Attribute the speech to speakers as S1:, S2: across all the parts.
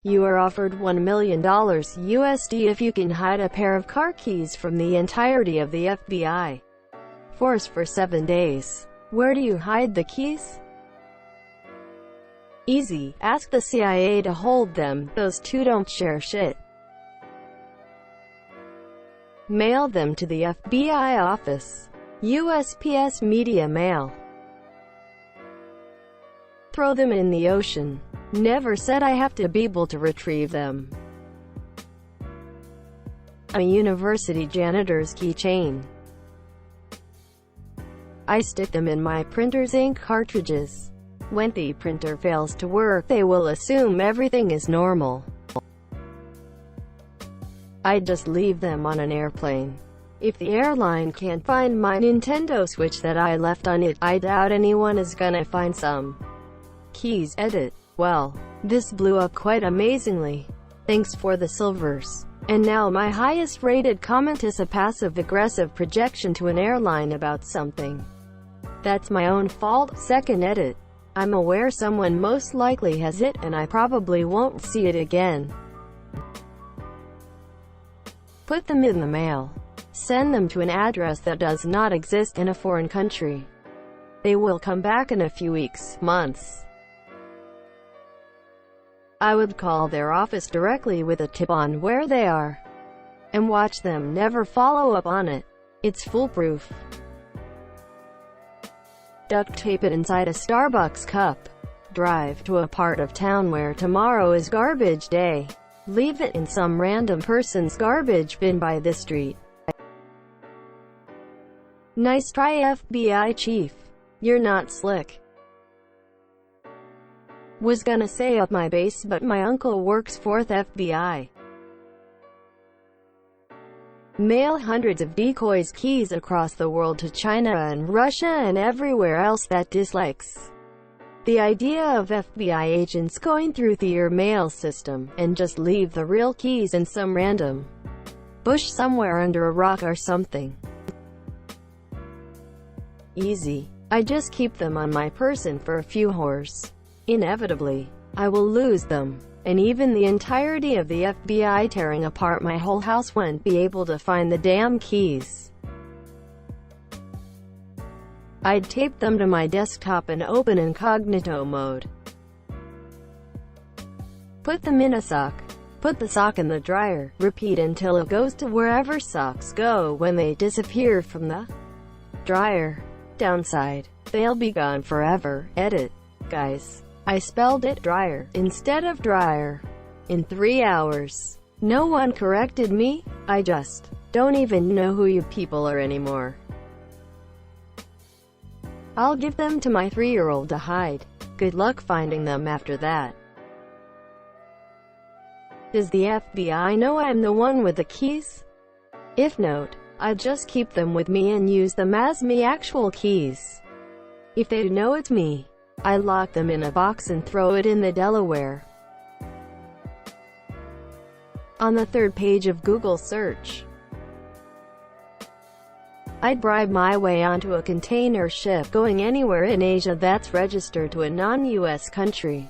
S1: You are offered $1 million USD if you can hide a pair of car keys from the entirety of the FBI force for 7 days. Where do you hide the keys? Easy. Ask the CIA to hold them. Those two don't share shit. Mail them to the FBI office. USPS Media Mail. Throw them in the ocean. Never said I have to be able to retrieve them. A university janitor's keychain. I stick them in my printer's ink cartridges. When the printer fails to work, they will assume everything is normal. I just leave them on an airplane. If the airline can't find my Nintendo Switch that I left on it, I doubt anyone is gonna find some keys. Edit. Well, this blew up quite amazingly. Thanks for the silvers. And now my highest rated comment is a passive-aggressive projection to an airline about something. That's my own fault. Second edit. I'm aware someone most likely has it, and I probably won't see it again. Put them in the mail. Send them to an address that does not exist in a foreign country. They will come back in a few weeks, months. I would call their office directly with a tip on where they are, and watch them never follow up on it. It's foolproof. Duct tape it inside a Starbucks cup. Drive to a part of town where tomorrow is garbage day. Leave it in some random person's garbage bin by the street. Nice try, FBI chief. You're not slick. Was gonna say up my base, but my uncle works 4th FBI. Mail hundreds of decoys keys across the world to China and Russia and everywhere else that dislikes the idea of FBI agents going through their mail system, and just leave the real keys in some random bush somewhere under a rock or something. Easy. I just keep them on my person for a few hours. Inevitably, I will lose them, and even the entirety of the FBI tearing apart my whole house won't be able to find the damn keys. I'd tape them to my desktop and open incognito mode. Put them in a sock. Put the sock in the dryer. Repeat until it goes to wherever socks go when they disappear from the dryer. Downside: they'll be gone forever. Edit. Guys, I spelled it dryer instead of dryer. In 3 hours. No one corrected me. I just don't even know who you people are anymore. I'll give them to my 3-year-old to hide. Good luck finding them after that. Does the FBI know I'm the one with the keys? If not, I just keep them with me and use them as me actual keys. If they know it's me, I lock them in a box and throw it in the Delaware. On the 3rd page of Google search. I'd bribe my way onto a container ship going anywhere in Asia that's registered to a non-US country.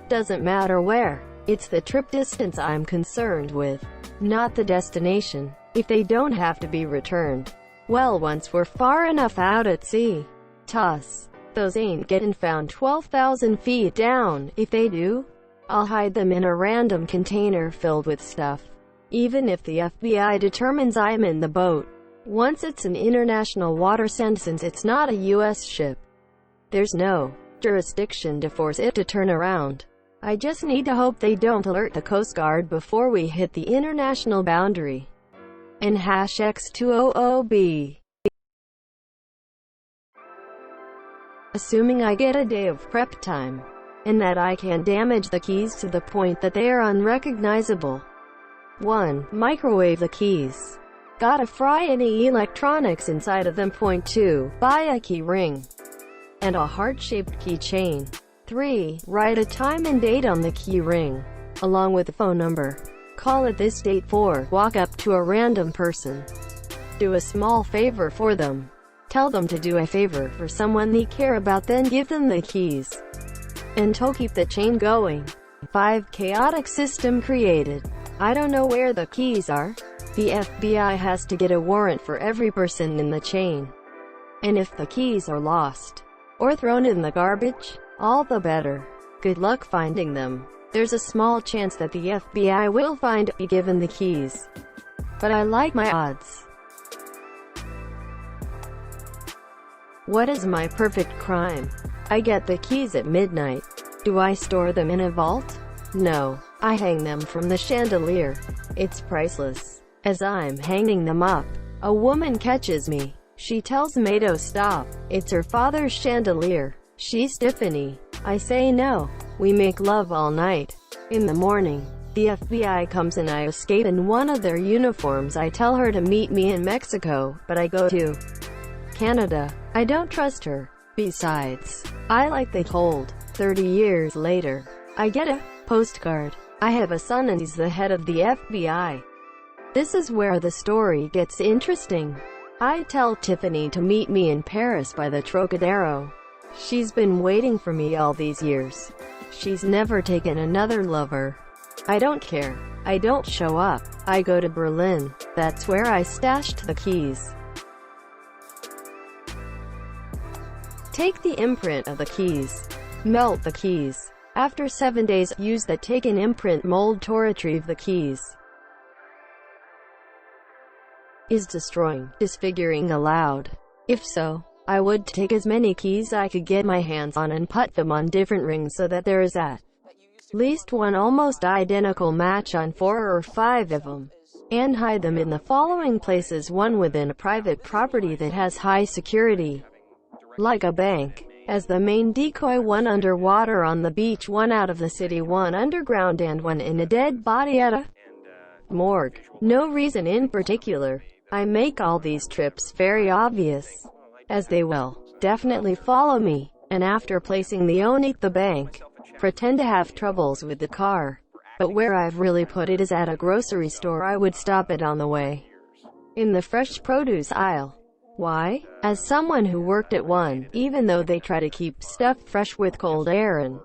S1: Doesn't matter where. It's the trip distance I'm concerned with, not the destination. If they don't have to be returned, well, once we're far enough out at sea, toss. Those ain't getting found 12,000 feet down. If they do, I'll hide them in a random container filled with stuff. Even if the FBI determines I'm in the boat. Once it's an international water send, since it's not a US ship, there's no jurisdiction to force it to turn around. I just need to hope they don't alert the Coast Guard before we hit the international boundary. And #X200B. Assuming I get a day of prep time, and that I can damage the keys to the point that they are unrecognizable. 1. Microwave the keys. Gotta fry any electronics inside of them. 2. Buy a key ring and a heart-shaped keychain. 3. Write a time and date on the key ring, along with the phone number. Call at this date. 4. Walk up to a random person. Do a small favor for them. Tell them to do a favor for someone they care about, then give them the keys. And to keep the chain going. 5. Chaotic system created. I don't know where the keys are. The FBI has to get a warrant for every person in the chain. And if the keys are lost, or thrown in the garbage, all the better. Good luck finding them. There's a small chance that the FBI will find me given the keys. But I like my odds. What is my perfect crime? I get the keys at midnight. Do I store them in a vault? No. I hang them from the chandelier. It's priceless. As I'm hanging them up, a woman catches me. She tells me to stop. It's her father's chandelier. She's Tiffany. I say no. We make love all night. In the morning, the FBI comes and I escape in one of their uniforms. I tell her to meet me in Mexico, but I go to Canada. I don't trust her. Besides, I like the cold. 30 years later, I get a postcard. I have a son and he's the head of the FBI. This is where the story gets interesting. I tell Tiffany to meet me in Paris by the Trocadero. She's been waiting for me all these years. She's never taken another lover. I don't care. I don't show up. I go to Berlin. That's where I stashed the keys. Take the imprint of the keys. Melt the keys. After 7 days, use the taken imprint mold to retrieve the keys. Is destroying, disfiguring allowed? If so, I would take as many keys I could get my hands on and put them on different rings so that there is at least one almost identical match on 4 or 5 of them, and hide them in the following places: 1 within a private property that has high security, like a bank, as the main decoy, 1 underwater on the beach, 1 out of the city, 1 underground, and 1 in a dead body at a morgue. No reason in particular. I make all these trips very obvious, as they will definitely follow me, and after placing the ONE at the bank, pretend to have troubles with the car. But where I've really put it is at a grocery store. I would stop it on the way, in the fresh produce aisle. Why? As someone who worked at one, even though they try to keep stuff fresh with cold air and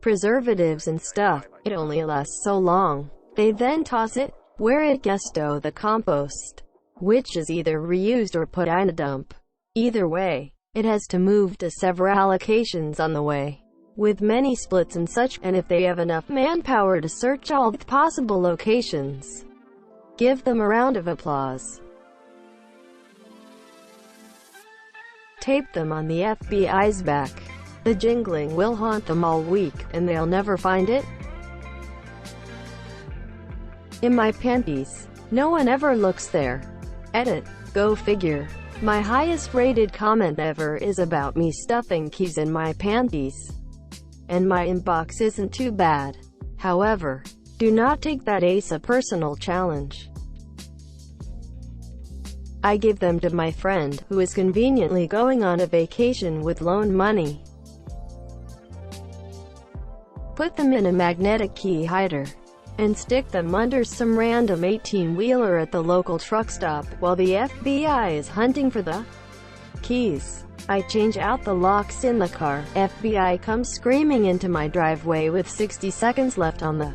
S1: preservatives and stuff, it only lasts so long. They then toss it, where it gets to the compost, which is either reused or put in a dump. Either way, it has to move to several allocations on the way, with many splits and such, and if they have enough manpower to search all the possible locations, give them a round of applause. Tape them on the FBI's back. The jingling will haunt them all week, and they'll never find it. In my panties. No one ever looks there. Edit. Go figure. My highest rated comment ever is about me stuffing keys in my panties. And my inbox isn't too bad. However, do not take that as a personal challenge. I give them to my friend, who is conveniently going on a vacation with loan money. Put them in a magnetic key hider, and stick them under some random 18-wheeler at the local truck stop, while the FBI is hunting for the keys. I change out the locks in the car. FBI comes screaming into my driveway with 60 seconds left on the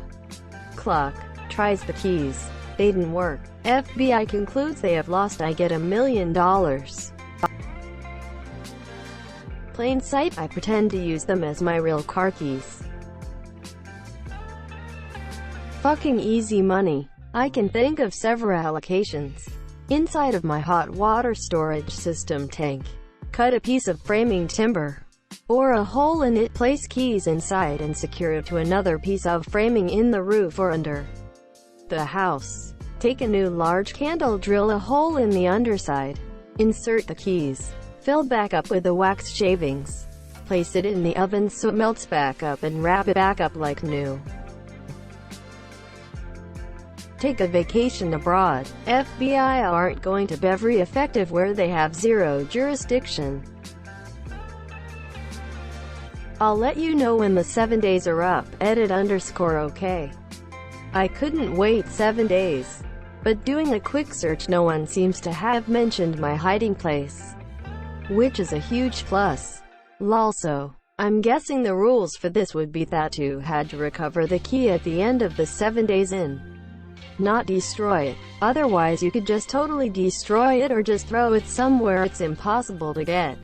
S1: clock. Tries the keys. They didn't work. FBI concludes they have lost. I get $1 million. Plain sight. I pretend to use them as my real car keys. Fucking easy money. I can think of several allocations. Inside of my hot water storage system tank. Cut a piece of framing timber, or a hole in it, place keys inside and secure it to another piece of framing in the roof or under the house. Take a new large candle, drill a hole in the underside, insert the keys, fill back up with the wax shavings, place it in the oven so it melts back up, and wrap it back up like new. Take a vacation abroad. FBI aren't going to be very effective where they have zero jurisdiction. I'll let you know when the 7 days are up. Edit_OK. I couldn't wait 7 days. But doing a quick search, no one seems to have mentioned my hiding place, which is a huge plus. Also, I'm guessing the rules for this would be that you had to recover the key at the end of the 7 days in, not destroy it. Otherwise you could just totally destroy it or just throw it somewhere it's impossible to get,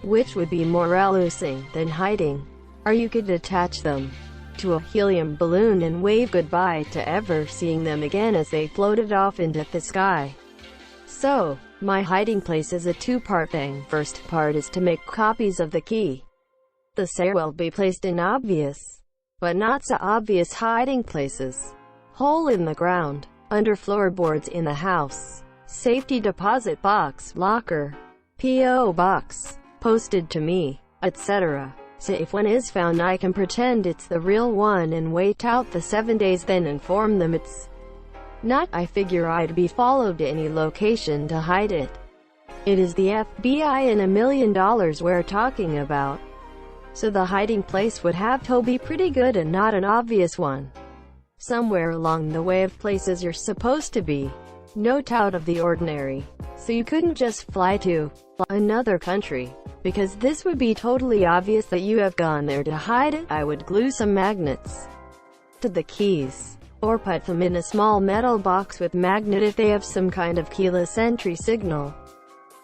S1: which would be more relucing than hiding. Or you could attach them to a helium balloon and wave goodbye to ever seeing them again as they floated off into the sky. So, my hiding place is a two-part thing. First part is to make copies of the key. The set will be placed in obvious, but not so obvious hiding places. Hole in the ground, under floorboards in the house, safety deposit box, locker, P.O. box, posted to me, etc. So if one is found I can pretend it's the real one and wait out the 7 days, then inform them it's not. I figure I'd be followed to any location to hide it. It is the FBI and $1 million we're talking about. So the hiding place would have to be pretty good and not an obvious one. Somewhere along the way of places you're supposed to be. Not out of the ordinary. So you couldn't just fly to another country, because this would be totally obvious that you have gone there to hide it. I would glue some magnets to the keys, or put them in a small metal box with magnet if they have some kind of keyless entry signal.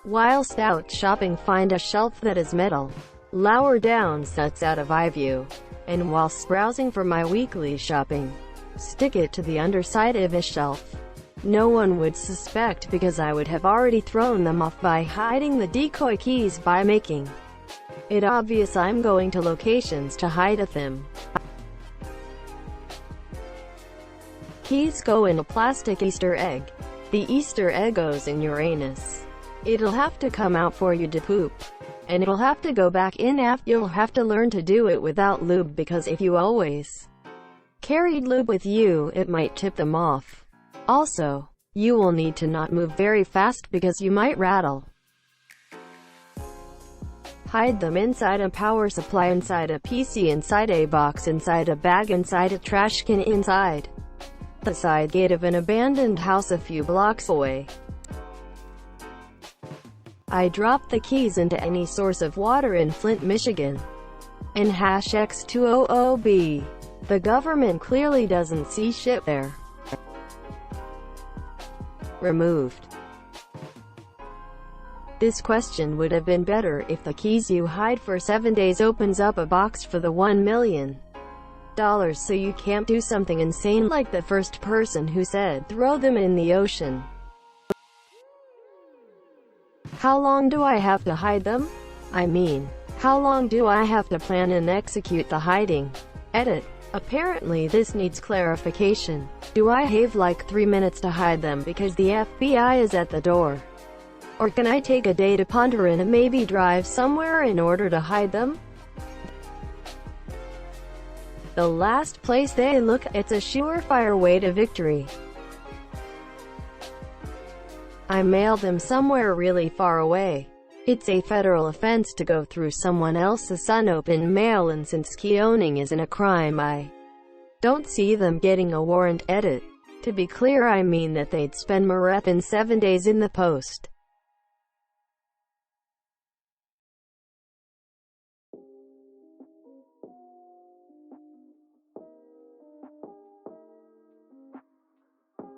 S1: Whilst out shopping, find a shelf that is metal, lower down so it's out of eye view, and whilst browsing for my weekly shopping, stick it to the underside of a shelf. No one would suspect because I would have already thrown them off by hiding the decoy keys by making it obvious I'm going to locations to hide them. Keys go in a plastic Easter egg. The Easter egg goes in your anus. It'll have to come out for you to poop, and it'll have to go back in after. You'll have to learn to do it without lube, because if you always carried lube with you, it might tip them off. Also, you will need to not move very fast because you might rattle. Hide them inside a power supply, inside a PC, inside a box, inside a bag, inside a trash can, inside the side gate of an abandoned house a few blocks away. I dropped the keys into any source of water in Flint, Michigan. And #X200B. The government clearly doesn't see shit there. Removed. This question would have been better if the keys you hide for 7 days opens up a box for the $1 million. So you can't do something insane like the first person who said throw them in the ocean. How long do I have to hide them? I mean, how long do I have to plan and execute the hiding? Edit. Apparently this needs clarification. Do I have like 3 minutes to hide them because the FBI is at the door? Or can I take a day to ponder and maybe drive somewhere in order to hide them? The last place they look, it's a surefire way to victory. I mail them somewhere really far away. It's a federal offense to go through someone else's unopened mail, and since key owning isn't a crime, I don't see them getting a warrant. Edit. To be clear, I mean that they'd spend more than 7 days in the post.